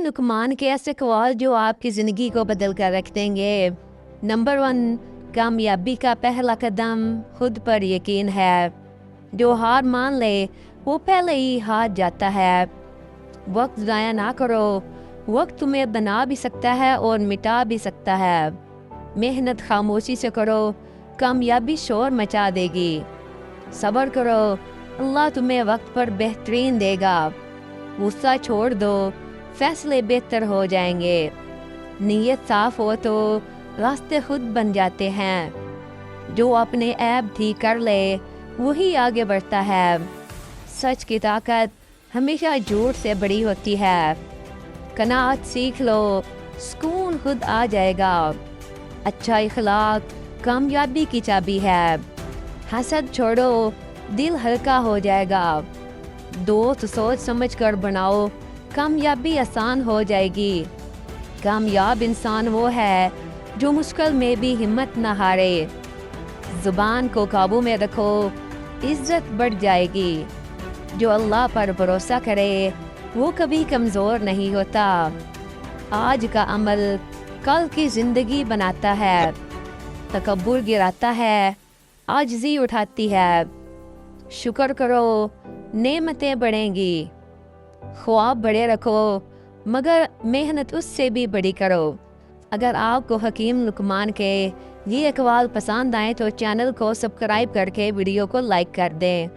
لقمان کے ایسے اقوال جو آپ کی زندگی کو بدل کر رکھ دیں گے۔ نمبر 1، کامیابی کا پہلا قدم خود پر یقین ہے۔ جو ہار مان لے وہ پہلے ہی ہار جاتا ہے۔ وقت ضائع نہ کرو، وقت تمہیں بنا بھی سکتا ہے اور مٹا بھی سکتا ہے۔ محنت خاموشی سے کرو، کامیابی شور مچا دے گی۔ صبر کرو، اللہ تمہیں وقت پر بہترین دے گا۔ غصہ چھوڑ دو، فیصلے بہتر ہو جائیں گے۔ نیت صاف ہو تو راستے خود بن جاتے ہیں۔ جو اپنے عیب ٹھیک کر لے وہی آگے بڑھتا ہے۔ سچ کی طاقت ہمیشہ جھوٹ سے بڑی ہوتی ہے۔ قناعت سیکھ لو، سکون خود آ جائے گا۔ اچھا اخلاق کامیابی کی چابی ہے۔ حسد چھوڑو، دل ہلکا ہو جائے گا۔ دوست سوچ سمجھ کر بناؤ، کامیابی آسان ہو جائے گی۔ کامیاب انسان وہ ہے جو مشکل میں بھی ہمت نہ ہارے۔ زبان کو قابو میں رکھو، عزت بڑھ جائے گی۔ جو اللہ پر بھروسہ کرے وہ کبھی کمزور نہیں ہوتا۔ آج کا عمل کل کی زندگی بناتا ہے۔ تکبر گراتا ہے، عاجزی اٹھاتی ہے۔ شکر کرو، نعمتیں بڑھیں گی۔ خواب بڑے رکھو مگر محنت اس سے بھی بڑی کرو۔ اگر آپ کو حکیم لقمان کے یہ اقوال پسند آئیں تو چینل کو سبسکرائب کر کے ویڈیو کو لائک کر دیں۔